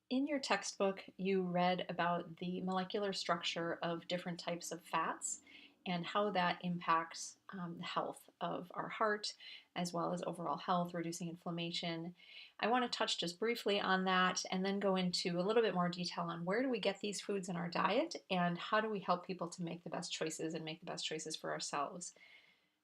In your textbook, you read about the molecular structure of different types of fats and how that impacts the health of our heart as well as overall health, reducing inflammation. I want to touch just briefly on that and then go into a little bit more detail on where do we get these foods in our diet and how do we help people to make the best choices and make the best choices for ourselves.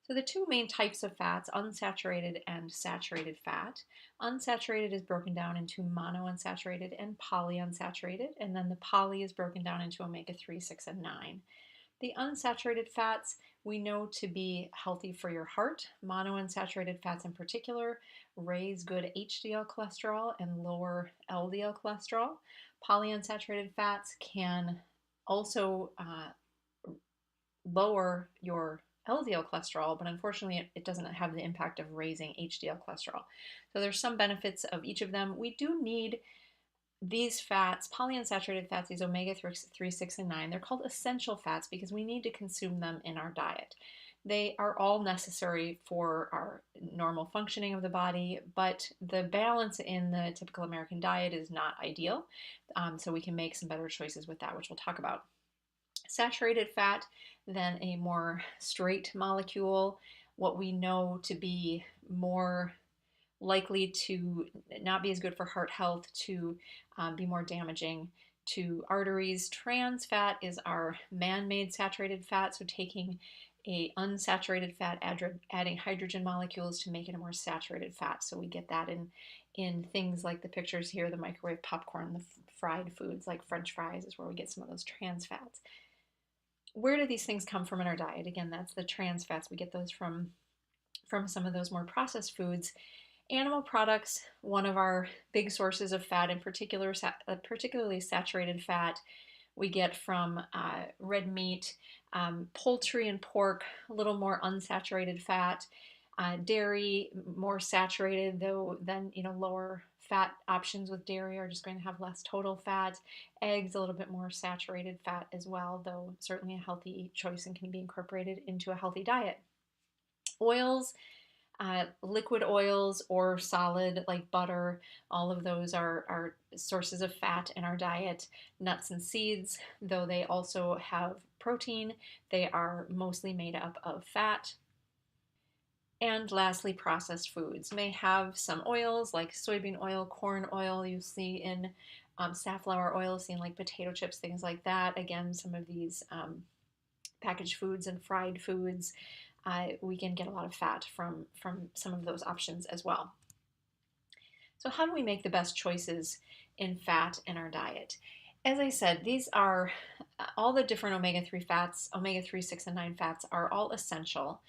So the two main types of fats, unsaturated and saturated fat. Unsaturated is broken down into monounsaturated and polyunsaturated, and then the poly is broken down into omega-3, 6, and 9. The unsaturated fats we know to be healthy for your heart. Monounsaturated fats in particular raise good HDL cholesterol and lower LDL cholesterol. Polyunsaturated fats can also lower your LDL cholesterol, but unfortunately it doesn't have the impact of raising HDL cholesterol. So there's some benefits of each of them. We do need these fats, polyunsaturated fats, these omega-3, 6, and 9, they're called essential fats because we need to consume them in our diet. They are all necessary for our normal functioning of the body, but the balance in the typical American diet is not ideal. So we can make some better choices with that, which we'll talk about. Saturated fat, then a more straight molecule, what we know to be more likely to not be as good for heart health, to be more damaging to arteries. Trans fat is our man-made saturated fat, so taking a unsaturated fat, adding hydrogen molecules to make it a more saturated fat. So we get that in things like the pictures here, the microwave popcorn, the fried foods like French fries is where we get some of those trans fats. Where do these things come from in our diet? Again, that's the trans fats. We get those from some of those more processed foods. Animal products, one of our big sources of fat, in particular, particularly saturated fat, we get from red meat, poultry and pork, a little more unsaturated fat. Dairy, more saturated, though then lower fat options with dairy are just going to have less total fat. Eggs, a little bit more saturated fat as well, though certainly a healthy choice and can be incorporated into a healthy diet. Oils, liquid oils or solid like butter, all of those are sources of fat in our diet. Nuts and seeds, though they also have protein, they are mostly made up of fat. And lastly, processed foods may have some oils like soybean oil, corn oil, you see in safflower oil, seen like potato chips, things like that. Again, some of these packaged foods and fried foods, we can get a lot of fat from some of those options as well. So how do we make the best choices in fat in our diet? As I said, these are all the different omega-3 fats, omega-3, 6, and 9 fats are all essential.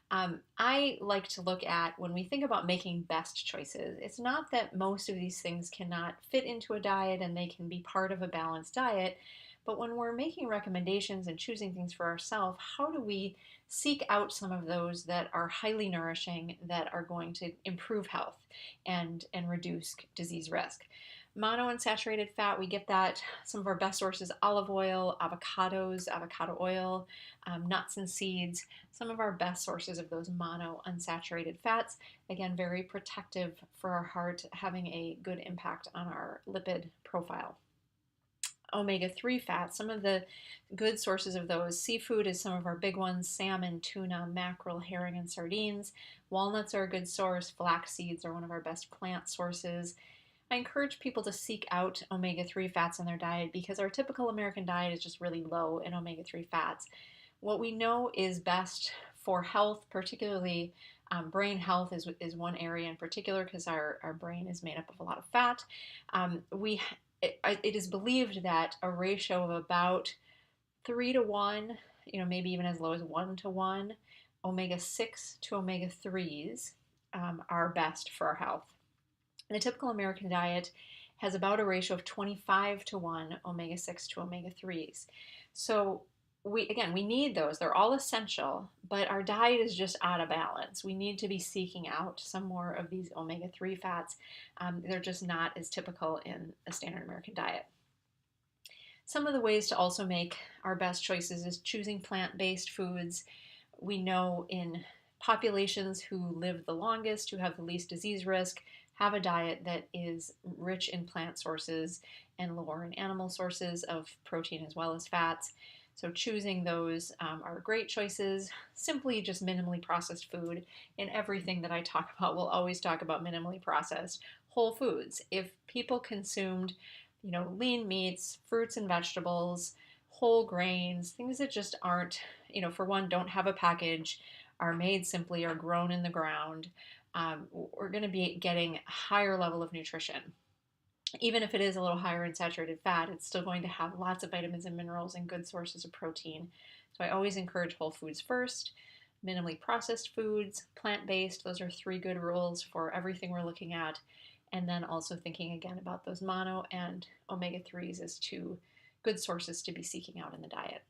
I like to look at when we think about making best choices, it's not that most of these things cannot fit into a diet and they can be part of a balanced diet, but when we're making recommendations and choosing things for ourselves, how do we seek out some of those that are highly nourishing, that are going to improve health and reduce disease risk? Monounsaturated fat, we get that, some of our best sources, olive oil, avocados, avocado oil, nuts and seeds, some of our best sources of those monounsaturated fats. Again, very protective for our heart, having a good impact on our lipid profile. Omega-3 fats, some of the good sources of those. Seafood is some of our big ones: salmon, tuna, mackerel, herring, and sardines. Walnuts are a good source. Flax seeds are one of our best plant sources. I encourage people to seek out omega-3 fats in their diet because our typical American diet is just really low in omega-3 fats. What we know is best for health, particularly brain health is one area in particular because our brain is made up of a lot of fat. It is believed that a ratio of about 3 to 1, maybe even as low as 1 to 1, omega-6 to omega-3s are best for our health. The typical American diet has about a ratio of 25 to 1 omega-6 to omega-3s. So we need those. They're all essential, but our diet is just out of balance. We need to be seeking out some more of these omega-3 fats. They're just not as typical in a standard American diet. Some of the ways to also make our best choices is choosing plant-based foods. We know in populations who live the longest, who have the least disease risk, have a diet that is rich in plant sources and lower in animal sources of protein as well as fats. So choosing those are great choices. Simply just minimally processed food. In everything that I talk about, we'll always talk about minimally processed whole foods. If people consumed, lean meats, fruits and vegetables, whole grains, things that just aren't, for one, don't have a package, are made simply, are grown in the ground, we're going to be getting a higher level of nutrition. Even if it is a little higher in saturated fat, it's still going to have lots of vitamins and minerals and good sources of protein. So I always encourage whole foods first, minimally processed foods, plant-based. Those are 3 good rules for everything we're looking at. And then also thinking again about those mono and omega 3s as 2 good sources to be seeking out in the diet.